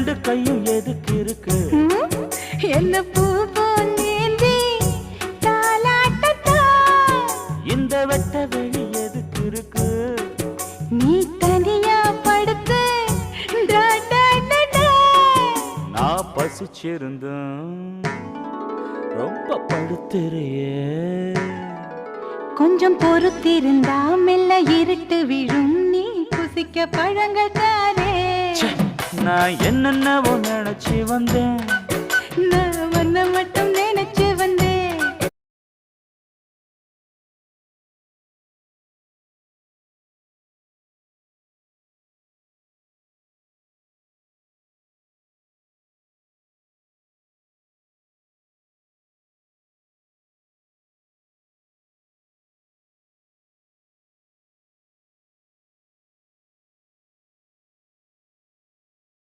ரெண்டு கையும் எதுக்கு இருக்கு? என்ன பூ போலேந்தி தாலாட்டத்தா. இந்த வெட்ட வெளி எதுக்கு இருக்கு? நீ தனியா படுத்து நான் பசிச்சிருந்தேன் ரொம்ப படுத்துறியே. கொஞ்சம் பொறுத்திருந்தா மெல்ல இருட்டு விழும். நீ குசிக்க பழங்கள் தாரே. நான் என்னென்னவோ நினைச்சு வந்தேன். நான் மட்டும்